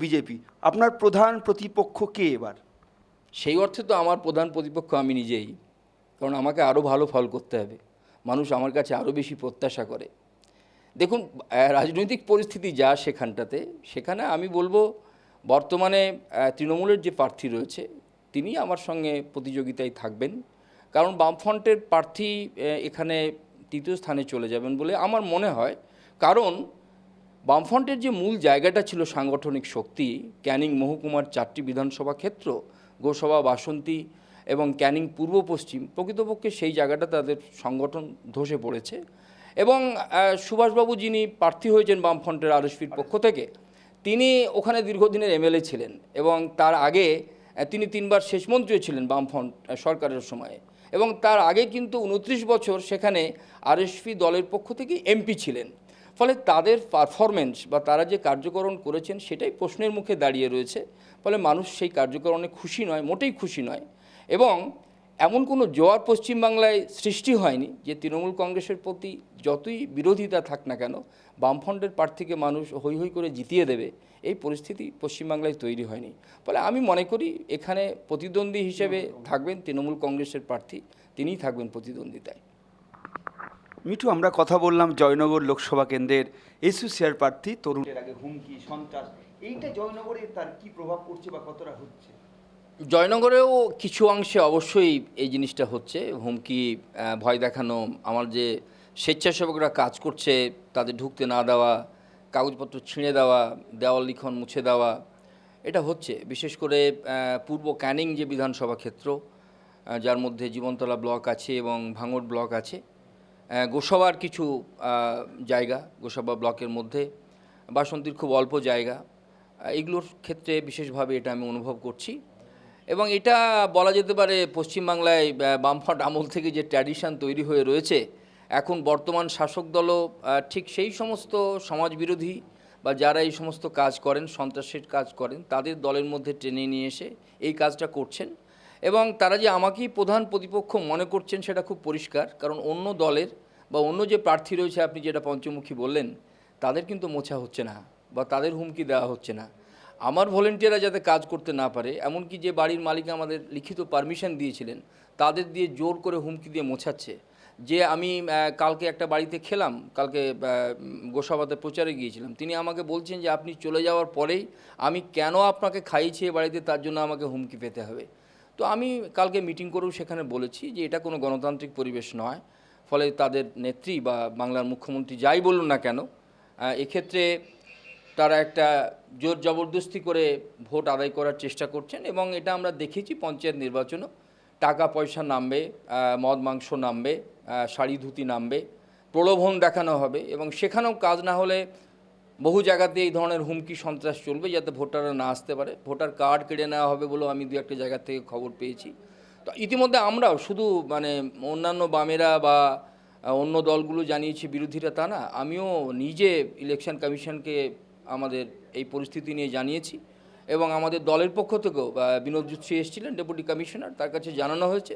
BJP, আপনার প্রধান প্রতিপক্ষ কে এবার? সেই অর্থে তো আমার প্রধান প্রতিপক্ষ আমি নিজেই, কারণ আমাকে আরও ভালো ফল করতে হবে। মানুষ আমার কাছে আরও বেশি প্রত্যাশা করে। দেখুন, রাজনৈতিক পরিস্থিতি যা সেখানটাতে, সেখানে আমি বলবো বর্তমানে তৃণমূলের যে প্রার্থী রয়েছে তিনি আমার সঙ্গে প্রতিযোগিতায় থাকবেন, কারণ বামফ্রন্টের প্রার্থী এখানে তৃতীয় স্থানে চলে যাবেন বলে আমার মনে হয়। কারণ বামফ্রন্টের যে মূল জায়গাটা ছিল সাংগঠনিক শক্তি, ক্যানিং মহকুমার 4টি বিধানসভা ক্ষেত্র, গোসাবা, বাসন্তী এবং ক্যানিং পূর্ব পশ্চিম, প্রকৃতপক্ষে সেই জায়গাটা তাদের সংগঠন ধসে পড়েছে। এবং সুভাষবাবু যিনি প্রার্থী হয়েছেন বামফ্রন্টের আরএসপির পক্ষ থেকে, তিনি ওখানে দীর্ঘদিনের এমএলএ ছিলেন এবং তার আগে তিনি 3বার শেষমন্ত্রী ছিলেন বামফ্রন্ট সরকারের সময়ে, এবং তার আগে কিন্তু 29 বছর সেখানে আরএসপি দলের পক্ষ থেকে এমপি ছিলেন। ফলে তাদের পারফরমেন্স বা তারা যে কার্যকরণ করেছেন সেটাই প্রশ্নের মুখে দাঁড়িয়ে রয়েছে। ফলে মানুষ সেই কার্যকরণে খুশি নয়, মোটেই খুশি নয়। এবং এমন কোনো জোয়ার পশ্চিমবাংলায় সৃষ্টি হয়নি যে তৃণমূল কংগ্রেসের প্রতি যতই বিরোধিতা থাক না কেন বামফ্রন্টের প্রার্থীকে মানুষ হৈ হৈ করে জিতিয়ে দেবে, এই পরিস্থিতি পশ্চিমবাংলায় তৈরি হয়নি। ফলে আমি মনে করি এখানে প্রতিদ্বন্দ্বী হিসেবে থাকবেন তৃণমূল কংগ্রেসের প্রার্থী, তিনিই থাকবেন প্রতিদ্বন্দ্বিতায়। মিঠু, আমরা কথা বললাম জয়নগর লোকসভা কেন্দ্রের এসইউসিআর প্রার্থী তরুণের আগে হুমকি, সন্ত্রাস, এইটা জয়নগরে তার কি প্রভাব পড়ছে বা কতটা হচ্ছে? জয়নগরেও কিছু অংশে অবশ্যই এই জিনিসটা হচ্ছে, হুমকি, ভয় দেখানো, আমার যে স্বেচ্ছাসেবকরা কাজ করছে তাদের ঢুকতে না দেওয়া, কাগজপত্র ছিঁড়ে দেওয়া, দেওয়াল লিখন মুছে দেওয়া, এটা হচ্ছে। বিশেষ করে পূর্ব ক্যানিং যে বিধানসভা ক্ষেত্র, যার মধ্যে জীবনতলা ব্লক আছে এবং ভাঙড় ব্লক আছে, গোসাবার কিছু জায়গা, গোসাবা ব্লকের মধ্যে বাসন্তীর খুব অল্প জায়গা, এগুলোর ক্ষেত্রে বিশেষভাবে এটা আমি অনুভব করছি। এবং এটা বলা যেতে পারে পশ্চিমবাংলায় বামফ্রন্ট আমল থেকে যে ট্র্যাডিশন তৈরি হয়ে রয়েছে, এখন বর্তমান শাসক দলও ঠিক সেই সমস্ত সমাজবিরোধী বা যারা এই সমস্ত কাজ করেন, সন্ত্রাসের কাজ করেন, তাদের দলের মধ্যে টেনে নিয়ে এসে এই কাজটা করছেন। এবং তারা যে আমাকেই প্রধান প্রতিপক্ষ মনে করছেন সেটা খুব পরিষ্কার, কারণ অন্য দলের বা অন্য যে প্রার্থী রয়েছে, আপনি যেটা পঞ্চমুখী বললেন, তাদের কিন্তু মোছা হচ্ছে না বা তাদের হুমকি দেওয়া হচ্ছে না। আমার ভলেন্টিয়াররা যাতে কাজ করতে না পারে, এমনকি যে বাড়ির মালিক আমাদের লিখিত পারমিশন দিয়েছিলেন তাদের দিয়ে জোর করে হুমকি দিয়ে মোছাচ্ছে। যে আমি কালকে একটা বাড়িতে খেলাম, কালকে গোসাবাতে প্রচারে গিয়েছিলাম, তিনি আমাকে বলছেন যে আপনি চলে যাওয়ার পরেই আমি কেন আপনাকে খাইয়েছি এ বাড়িতে, তার জন্য আমাকে হুমকি পেতে হবে। তো আমি কালকে মিটিং করেও সেখানে বলেছি যে এটা কোনো গণতান্ত্রিক পরিবেশ নয়। ফলে তাদের নেত্রী বা বাংলার মুখ্যমন্ত্রী যাই বলুন না কেন, এক্ষেত্রে তারা একটা জোর জবরদস্তি করে ভোট আদায় করার চেষ্টা করছেন। এবং এটা আমরা দেখেছি পঞ্চায়েত নির্বাচনও, টাকা পয়সা নামবে, মদ মাংস নামবে, শাড়ি ধুতি নামবে, প্রলোভন দেখানো হবে, এবং সেখানেও কাজ না হলে বহু জায়গাতে এই ধরনের হুমকি সন্ত্রাস চলবে যাতে ভোটাররা না আসতে পারে। ভোটার কার্ড কেড়ে নেওয়া হবে বলেও আমি দু একটা জায়গা থেকে খবর পেয়েছি। তো ইতিমধ্যে আমরাও শুধু অন্যান্য বামেরা বা অন্য দলগুলো জানিয়েছি, বিরোধীরা তা না, আমিও নিজে ইলেকশন কমিশনকে আমাদের এই পরিস্থিতি নিয়ে জানিয়েছি। এবং আমাদের দলের পক্ষ থেকেও বিনোদ জুৎসি এসেছিলেন, ডেপুটি কমিশনার, তার কাছে জানানো হয়েছে।